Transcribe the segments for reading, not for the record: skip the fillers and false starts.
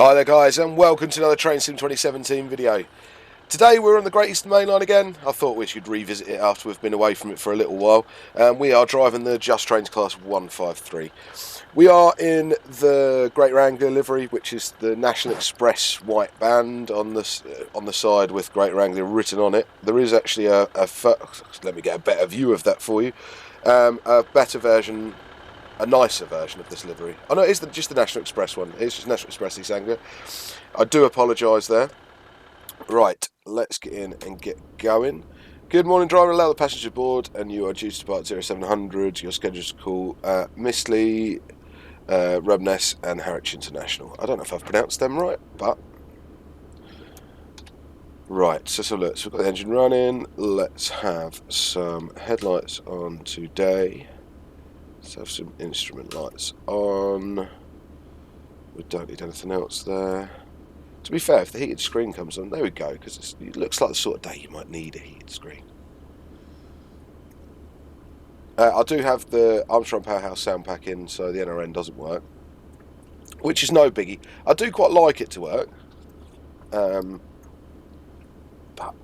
Hi there guys, and welcome to another Train Sim 2017 video. Today we're on the Great Eastern Main Line again. I thought we should revisit it after we've been away from it for a little while. We are driving the Just Trains Class 153. We are in the Great Wrangler livery, which is the National Express white band on the side with Great Wrangler written on it. There is actually let me get a better view of that for you. A better version, a nicer version of this livery. Oh no, it is just the National Express one. It's just National Express East Anglia. I do apologise there. Right, let's get in and get going. Good morning, driver. Allow the passenger aboard, and you are due to depart 0700. Your schedule is to call Mistley, Rubness, and Harwich International. I don't know if I've pronounced them right, but right. So look. So we've got the engine running. Let's have some headlights on today. Let's have some instrument lights on. We don't need anything else there. To be fair, if the heated screen comes on, there we go, because it looks like the sort of day you might need a heated screen. I do have the Armstrong Powerhouse sound pack in, so the NRN doesn't work, which is no biggie. I do quite like it to work, but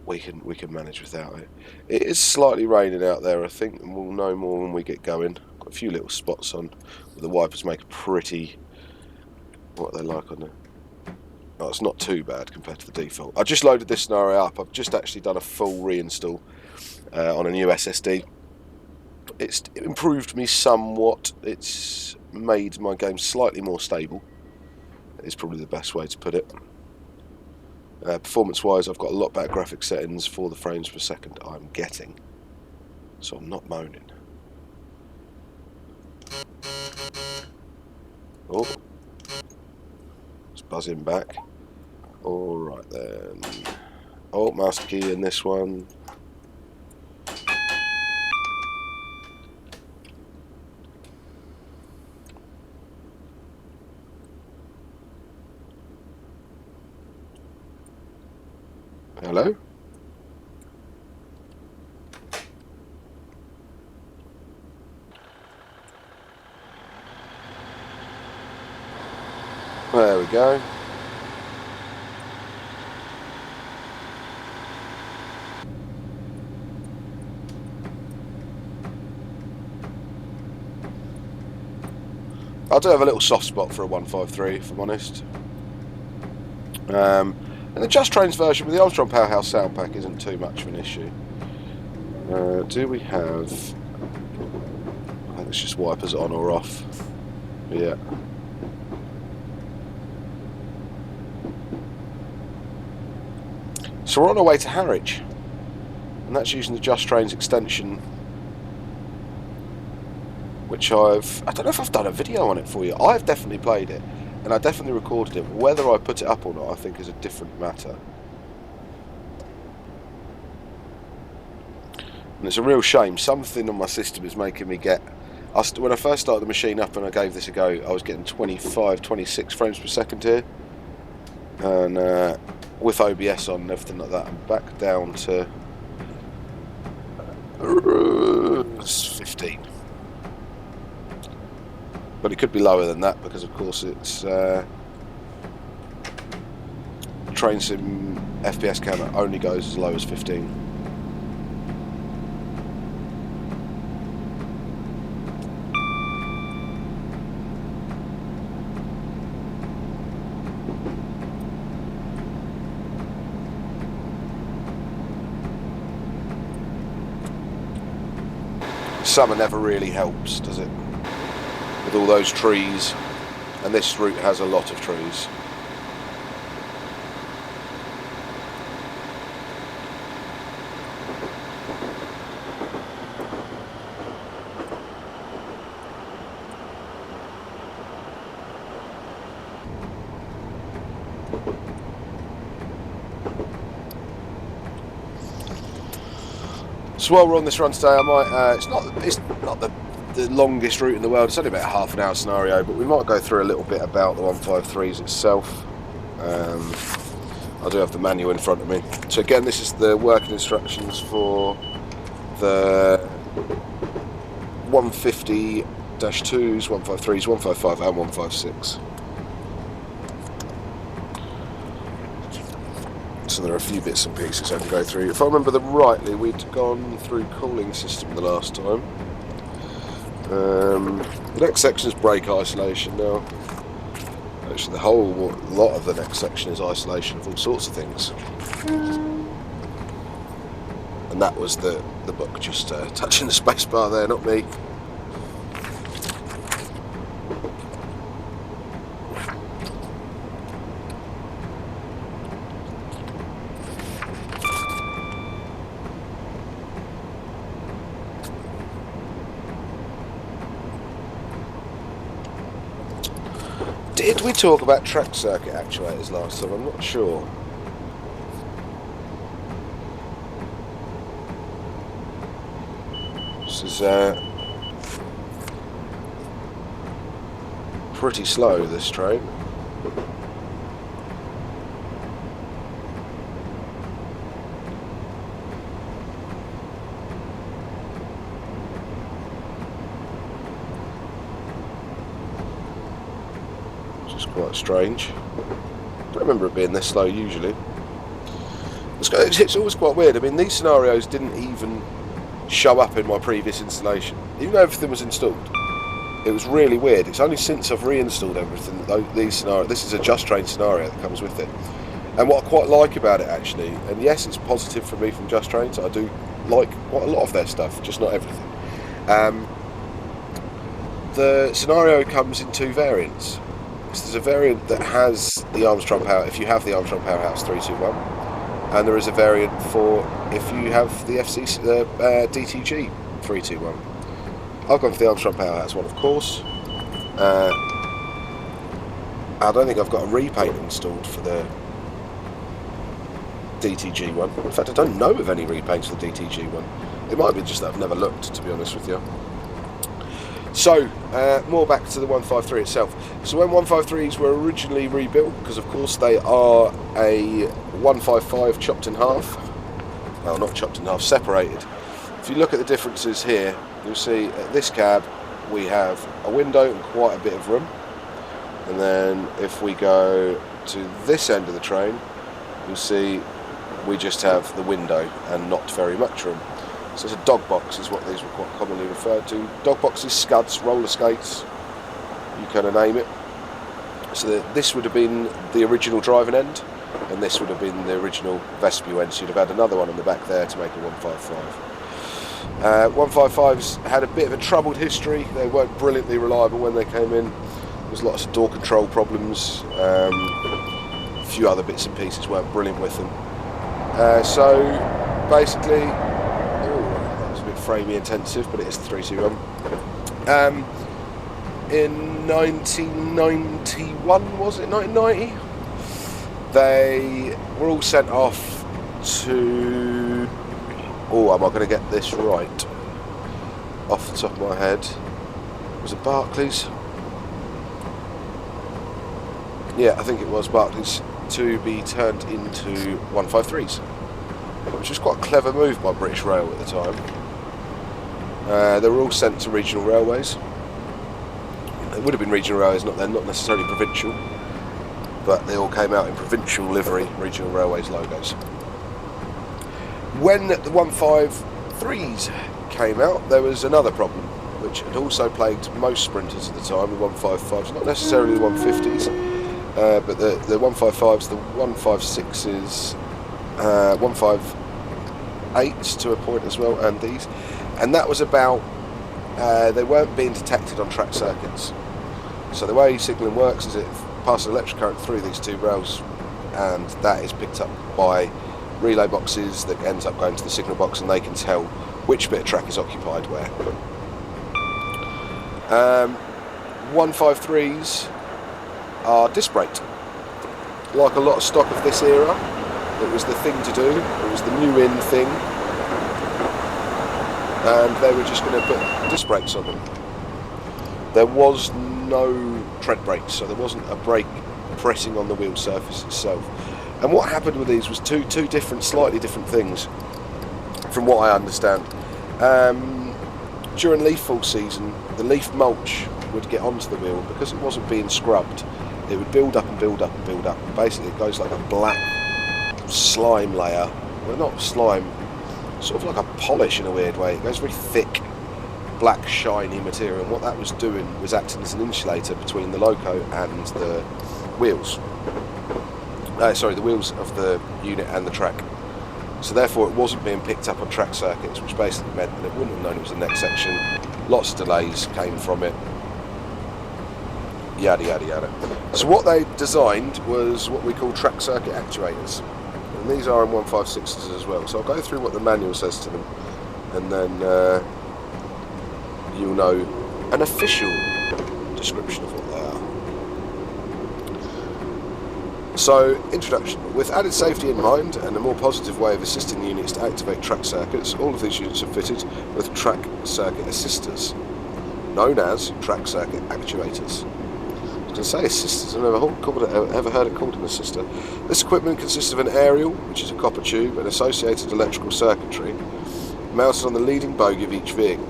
we can manage without it. It is slightly raining out there, I think, and we'll know more when we get going. Got a few little spots on where the wipers make a pretty, what they like on there. Oh, it's not too bad compared to the default. I just loaded this scenario up. I've just actually done a full reinstall on a new SSD. It's improved me somewhat. It's made my game slightly more stable. It's probably the best way to put it. Performance-wise, I've got a lot better graphics settings for the frames per second I'm getting, so I'm not moaning. Oh. Buzzing back. Alright then. Oh, master key in this one. Hello? There we go. I do have a little soft spot for a 153, if I'm honest. And the Just Trains version with the Armstrong Powerhouse sound pack isn't too much of an issue. Do we have... I think it's just wipers on or off. Yeah. So we're on our way to Harwich, and that's using the Just Trains extension, which I don't know if I've done a video on it for you. I've definitely played it, and I definitely recorded it. Whether I put it up or not, I think is a different matter. And it's a real shame. Something on my system is making me get... When I first started the machine up and I gave this a go, I was getting 25, 26 frames per second here. And with OBS on and everything like that, I'm back down to 15. But it could be lower than that because, of course, it's Train Sim FPS counter only goes as low as 15. Summer never really helps, does it? With all those trees, and this route has a lot of trees. So while we're on this run today, I might, it's not the longest route in the world, it's only about a half an hour scenario, but we might go through a little bit about the 153s itself. I do have the manual in front of me. So again, this is the working instructions for the 150-2s, 153s, 155 and 156. So there are a few bits and pieces I can go through. If I remember rightly, we'd gone through cooling system the last time. The next section is brake isolation now. Actually, the whole lot of the next section is isolation of all sorts of things. And that was the book just touching the space bar there, not me. Did we talk about track circuit actuators last time? I'm not sure. This is pretty slow, this train. Quite strange. I don't remember it being this slow usually. It's always quite weird. I mean, these scenarios didn't even show up in my previous installation, even though everything was installed. It was really weird. It's only since I've reinstalled everything that these scenarios. This is a Just Train scenario that comes with it. And what I quite like about it, actually, and yes, it's positive for me from Just Trains. I do like quite a lot of their stuff, just not everything. The scenario comes in two variants. There's a variant that has the Armstrong power, if you have the Armstrong Powerhouse 321, and there is a variant for if you have the DTG 321. I've gone for the Armstrong Powerhouse one, of course. I don't think I've got a repaint installed for the DTG one. In fact, I don't know of any repaints for the DTG one. It might be just that I've never looked, to be honest with you. So, more back to the 153 itself. So when 153s were originally rebuilt, because of course they are a 155 chopped in half, well, not chopped in half, separated. If you look at the differences here, you'll see at this cab we have a window and quite a bit of room. And then if we go to this end of the train, you'll see we just have the window and not very much room. So it's a dog box is what these were quite commonly referred to. Dog boxes, scuds, roller skates, you kind of name it. So this would have been the original driving end, and this would have been the original vestibule end. So you'd have had another one on the back there to make a 155. 155s had a bit of a troubled history. They weren't brilliantly reliable when they came in. There was lots of door control problems. A few other bits and pieces weren't brilliant with them. So basically, framey intensive, but it is the 321. In 1991, was it 1990? They were all sent off to. Oh, am I going to get this right? Off the top of my head, was it Barclays? Yeah, I think it was Barclays, to be turned into 153s, which was quite a clever move by British Rail at the time. They were all sent to regional railways. It would have been regional railways, they're not necessarily provincial, but they all came out in provincial livery, regional railways logos. When the 153s came out, there was another problem, which had also plagued most sprinters at the time, the 155s, not necessarily the 150s, but the 155s, the 156s, 158s to a point as well, and these. And that was about, they weren't being detected on track circuits. So the way signalling works is it passes an electric current through these two rails, and that is picked up by relay boxes that ends up going to the signal box, and they can tell which bit of track is occupied where. 153s are disc braked. Like a lot of stock of this era, it was the thing to do, it was the new in thing. And they were just going to put disc brakes on them. There was no tread brakes, so there wasn't a brake pressing on the wheel surface itself. And what happened with these was two different, slightly different things, from what I understand. During leaf fall season, the leaf mulch would get onto the wheel, and because it wasn't being scrubbed, it would build up and build up and build up. And basically, it goes like a black slime layer. Well, not slime, sort of like a polish in a weird way. It goes very thick, black, shiny material, and what that was doing was acting as an insulator between the loco and the wheels. Sorry, the wheels of the unit and the track. So therefore it wasn't being picked up on track circuits, which basically meant that it wouldn't have known it was a neck section. Lots of delays came from it. Yada yada yada. So what they designed was what we call track circuit actuators. And these are in 156s as well. So I'll go through what the manual says to them, and then you'll know an official description of what they are. So, introduction. With added safety in mind and a more positive way of assisting the units to activate track circuits, all of these units are fitted with track circuit assisters, known as track circuit actuators. I was going to say assisters, I've ever heard it called an assister. This equipment consists of an aerial, which is a copper tube, and associated electrical circuitry, mounted on the leading bogie of each vehicle.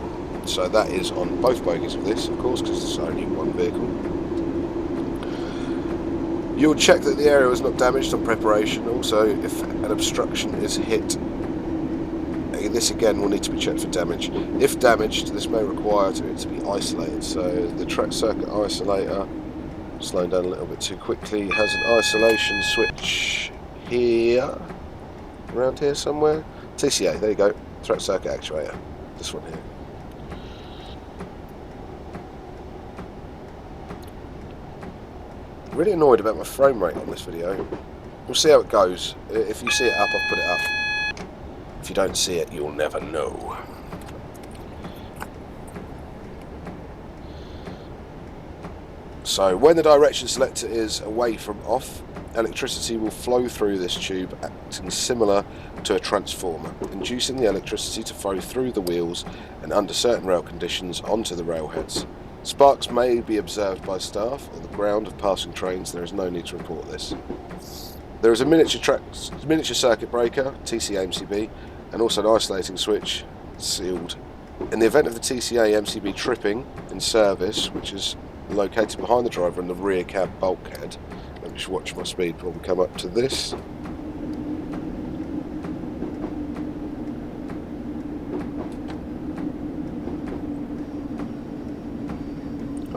So that is on both bogies of this, of course, because it's only one vehicle. You'll check that the area is not damaged on preparation. Also, if an obstruction is hit, this again will need to be checked for damage. If damaged, this may require it to be isolated. So the track circuit isolator, slowing down a little bit too quickly, has an isolation switch here, around here somewhere. TCA, there you go, track circuit actuator, this one here. Really annoyed about my frame rate on this video. We'll see how it goes. If you see it up, I'll put it up. If you don't see it, you'll never know. So when the direction selector is away from off, electricity will flow through this tube, acting similar to a transformer, inducing the electricity to flow through the wheels and under certain rail conditions onto the railheads. Sparks may be observed by staff on the ground of passing trains. There is no need to report this. There is a miniature circuit breaker, TCA MCB, and also an isolating switch, sealed. In the event of the TCA MCB tripping in service, which is located behind the driver in the rear cab bulkhead, let me just watch my speed before we come up to this.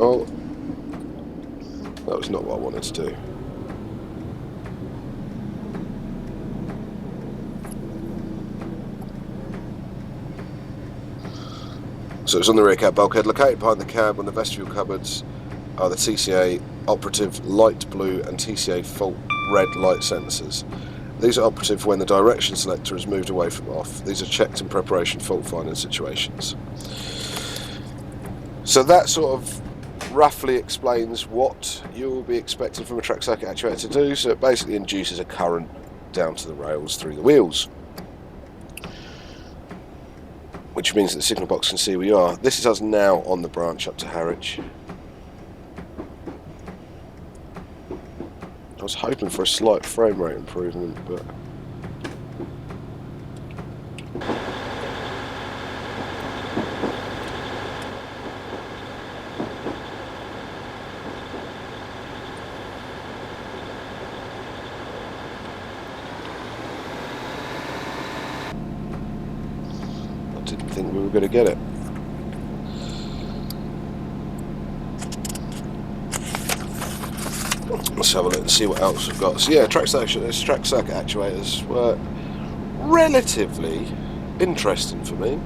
Oh, that was not what I wanted to do. So it's on the rear cab bulkhead, located behind the cab on the vestibule cupboards are the TCA operative light blue and TCA fault red light sensors. These are operative when the direction selector is moved away from off. These are checked in preparation fault finding situations. So that sort of roughly explains what you'll be expecting from a track circuit actuator to do. So it basically induces a current down to the rails through the wheels, which means that the signal box can see where you are. This is us now on the branch up to Harwich. I was hoping for a slight frame rate improvement, but didn't think we were going to get it. Let's have a look and see what else we've got. So yeah, track circuit actuators were relatively interesting for me.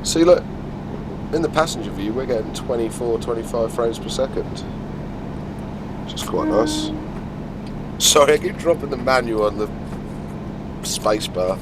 See, look, in the passenger view we're getting 24, 25 frames per second, which is quite nice. Sorry, I keep dropping the manual on the space bar.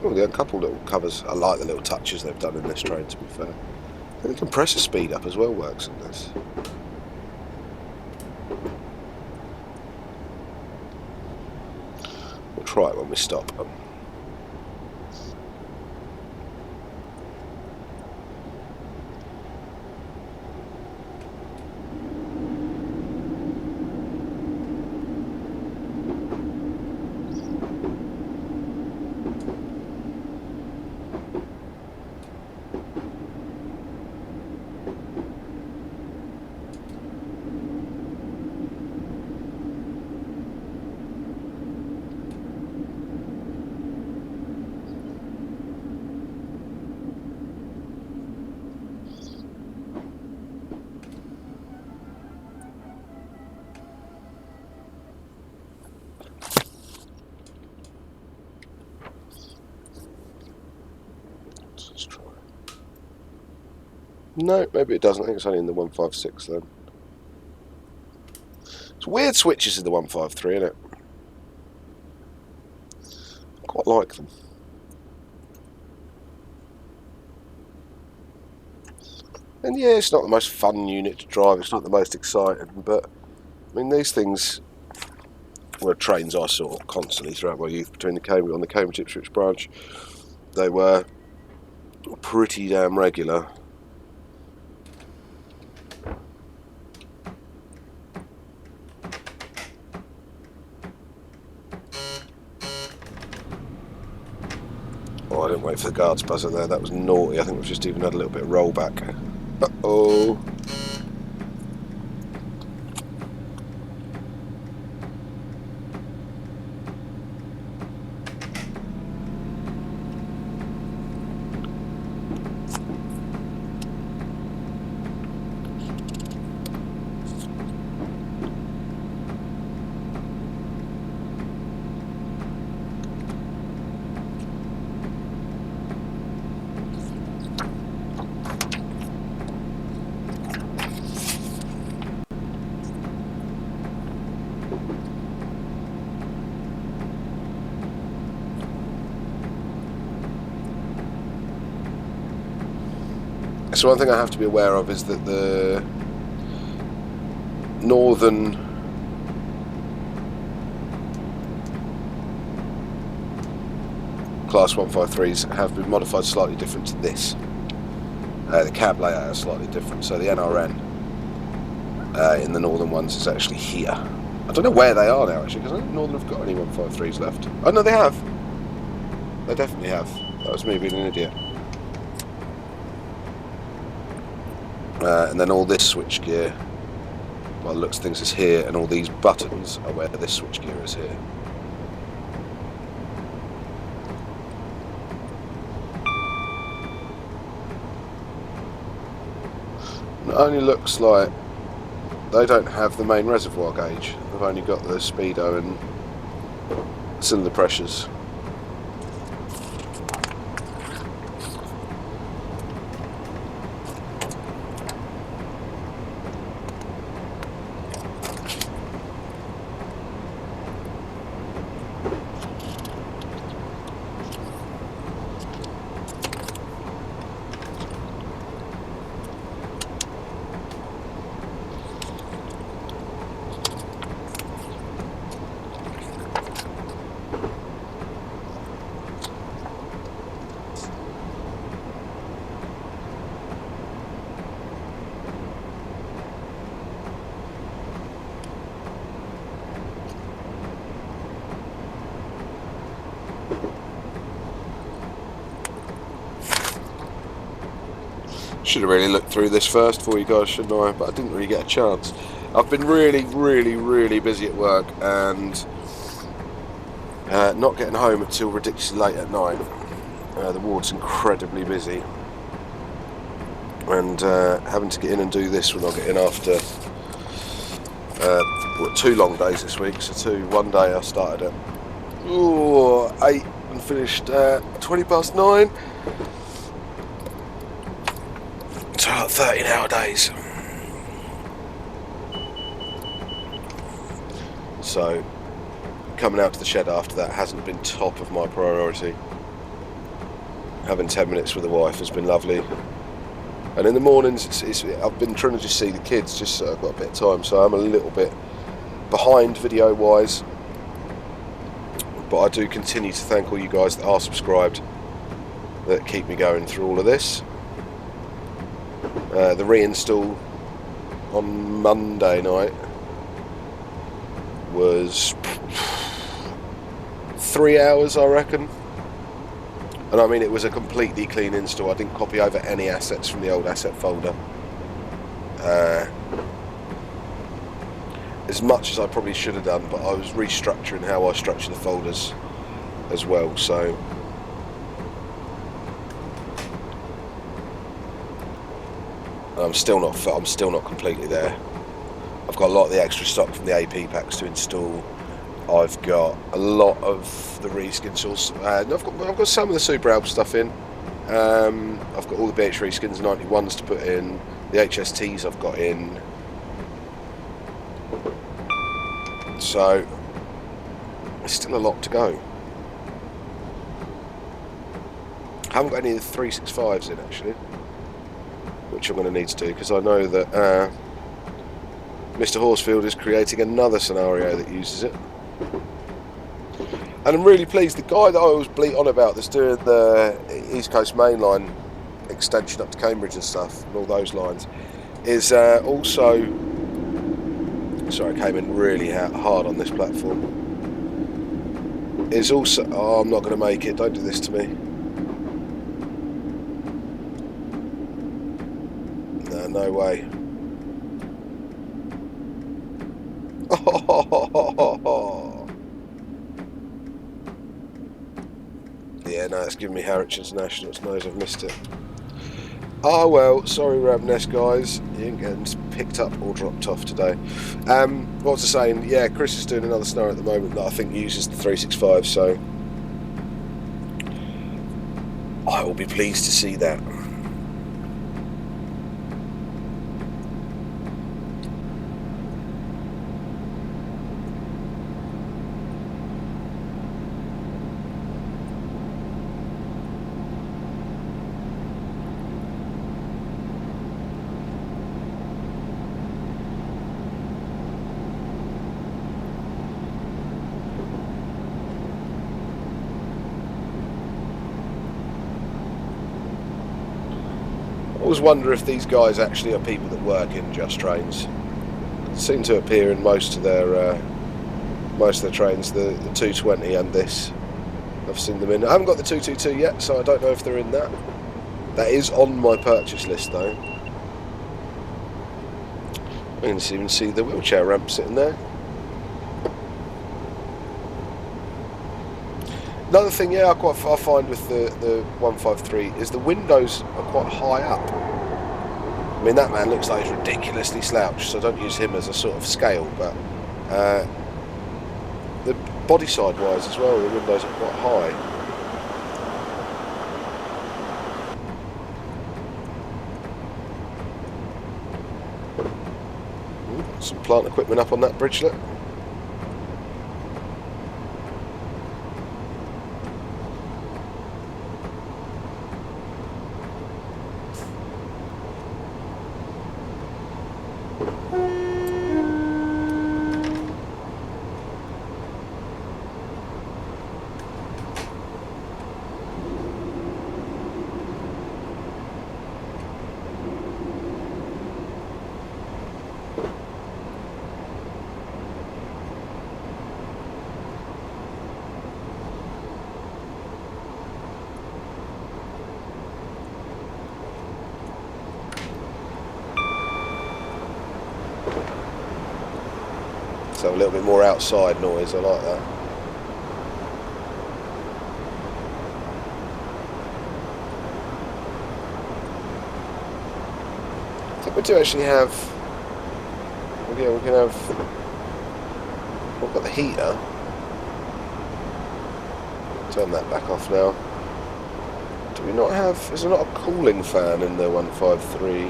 Oh, there are a couple little covers. I like the little touches they've done in this train, to be fair. I think the compressor speed up as well works in this. We'll try it when we stop. Let's try. No, maybe it doesn't. I think it's only in the 156 then. It's weird switches in the 153, isn't it? I quite like them. And yeah, it's not the most fun unit to drive, it's not the most exciting, but I mean, these things were trains I saw constantly throughout my youth between on the Cambridge Ipswich branch. They were pretty damn regular. Oh, I didn't wait for the guards buzzer there, that was naughty. I think we've just even had a little bit of rollback. Uh-oh. So one thing I have to be aware of is that the northern Class 153s have been modified slightly different to this. The cab layout is slightly different, so the NRN in the northern ones is actually here. I don't know where they are now actually, because I don't think Northern have got any 153s left. Oh no, they have. They definitely have. That was me being an idiot. And then all this switchgear, well, looks things is here, and all these buttons are where this switchgear is here. And it only looks like they don't have the main reservoir gauge. They've only got the speedo and cylinder pressures. Should have really looked through this first for you guys, shouldn't I? But I didn't really get a chance. I've been really busy at work and not getting home until ridiculously late at night. The ward's incredibly busy, and having to get in and do this when I get in after 2 long days this week. So one day I started at 8 and finished at 9:20. So 13-hour days. So coming out to the shed after that hasn't been top of my priority. having 10 minutes with the wife has been lovely. And in the mornings, I've been trying to just see the kids, just so I've got a bit of time, so I'm a little bit behind video-wise. But I do continue to thank all you guys that are subscribed, that keep me going through all of this. The reinstall on Monday night was 3 hours, I reckon. And I mean, it was a completely clean install. I didn't copy over any assets from the old asset folder. As much as I probably should have done, but I was restructuring how I structure the folders as well, so I'm still not completely there. I've got a lot of the extra stock from the AP packs to install. I've got a lot of the reskins. I've got some of the Super Alp stuff in. I've got all the BH reskins 91s to put in. The HSTs I've got in. So there's still a lot to go. I haven't got any of the 365s in actually, which I'm going to need to do because I know that Mr. Horsfield is creating another scenario that uses it. And I'm really pleased, the guy that I always bleat on about that's doing the East Coast Main Line extension up to Cambridge and stuff, and all those lines, is also... Sorry, I came in really hard on this platform. Is also... Oh, I'm not going to make it, don't do this to me. No, no way. Yeah, no, it's giving me Harwich International. It knows I've missed it. Oh well, sorry Ravness guys, you ain't getting picked up or dropped off today. What was I saying? Yeah, Chris is doing another scenario at the moment that I think uses the 365, so I will be pleased to see that. I always wonder if these guys actually are people that work in Just Trains. They seem to appear in most of their trains, the 220 and this. I've seen them in. I haven't got the 222 yet, so I don't know if they're in that. That is on my purchase list though. I can even see the wheelchair ramp sitting there. Another thing, yeah, I find with the 153 is the windows are quite high up. I mean, that man looks like he's ridiculously slouched, so I don't use him as a sort of scale, but the body side wise as well, the windows are quite high. Some plant equipment up on that bridgelet. So a little bit more outside noise, I like that. I think we do actually have, yeah, we can have, we've got the heater. Turn that back off now. Do we not have, is there not a cooling fan in the 153?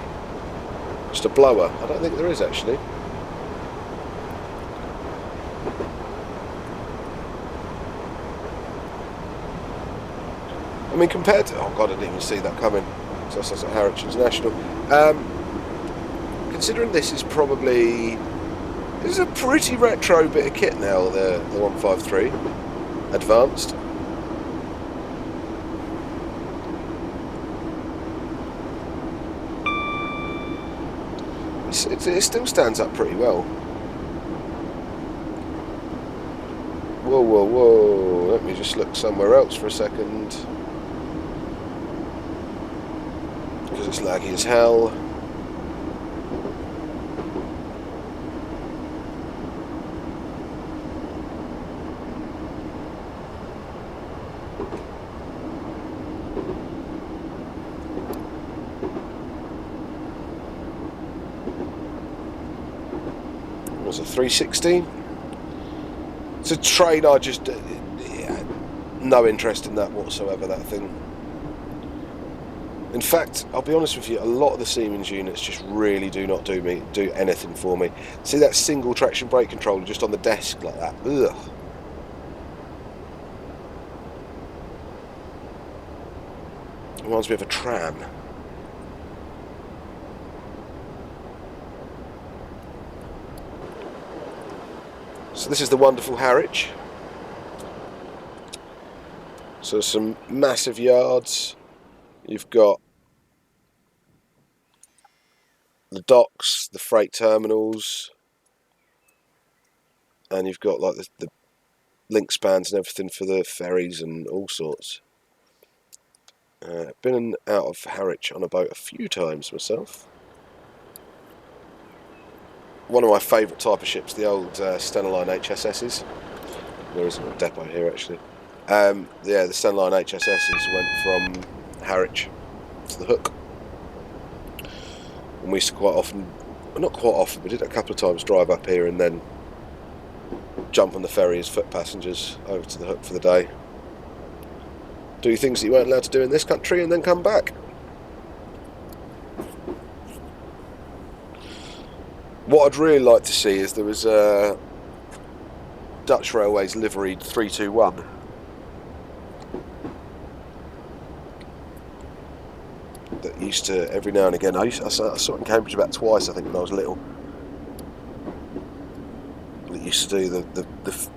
Just a blower? I don't think there is actually. I mean, compared to... Oh, God, I didn't even see that coming. So that's at Harwich International. Considering this is probably... This is a pretty retro bit of kit now, the 153 Advanced. It still stands up pretty well. Whoa, whoa, whoa. Let me just look somewhere else for a second. Because it's laggy as hell. It was a 360. It's a train I just... no interest in that whatsoever, that thing. In fact, I'll be honest with you, a lot of the Siemens units just really do not do anything for me. See that single traction brake controller just on the desk like that? Ugh. Reminds me of a tram. So this is the wonderful Harwich. So some massive yards. You've got the docks, the freight terminals, and you've got like the link spans and everything for the ferries and all sorts. Been out of Harwich on a boat a few times myself. One of my favourite type of ships, the old Stena Line HSS's. There isn't a depot here actually. Yeah, the Stena Line HSS's went from Harwich to the Hook. And we used to quite often, well, not quite often, we did it a couple of times, drive up here and then jump on the ferry as foot passengers over to the Hook for the day. Do things that you weren't allowed to do in this country and then come back. What I'd really like to see is there was a Dutch Railways liveried 321. That used to, every now and again, I saw it in Cambridge about twice, I think, when I was little. That used to do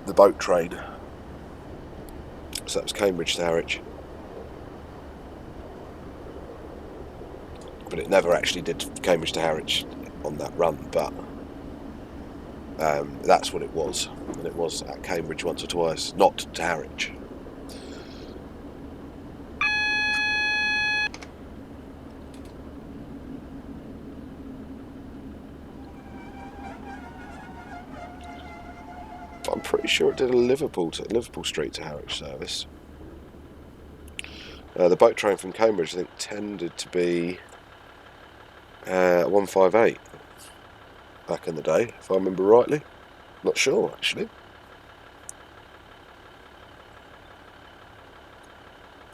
the boat train. So that was Cambridge to Harwich. But it never actually did Cambridge to Harwich on that run, but that's what it was. And it was at Cambridge once or twice, not to Harwich. I'm pretty sure it did a Liverpool Street to Harwich service. The boat train from Cambridge, I think, tended to be 158 back in the day, if I remember rightly. Not sure, actually.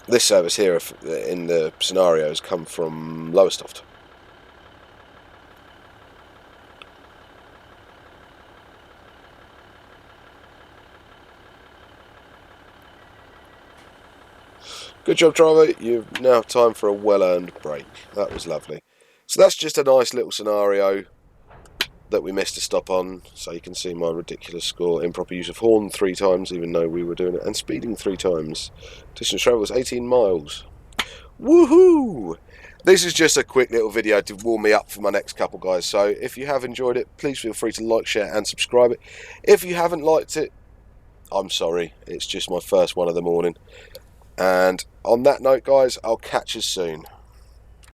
This service here, in the scenario, has come from Lowestoft. Good job, driver. You've now time for a well-earned break. That was lovely. So that's just a nice little scenario that we missed a stop on, so you can see my ridiculous score. Improper use of horn 3 times, even though we were doing it, and speeding 3 times. Distance travel was 18 miles. Woohoo! This is just a quick little video to warm me up for my next couple, guys. So if you have enjoyed it, please feel free to like, share and subscribe it. If you haven't liked it, I'm sorry. It's just my first one of the morning. And on that note, guys, I'll catch you soon.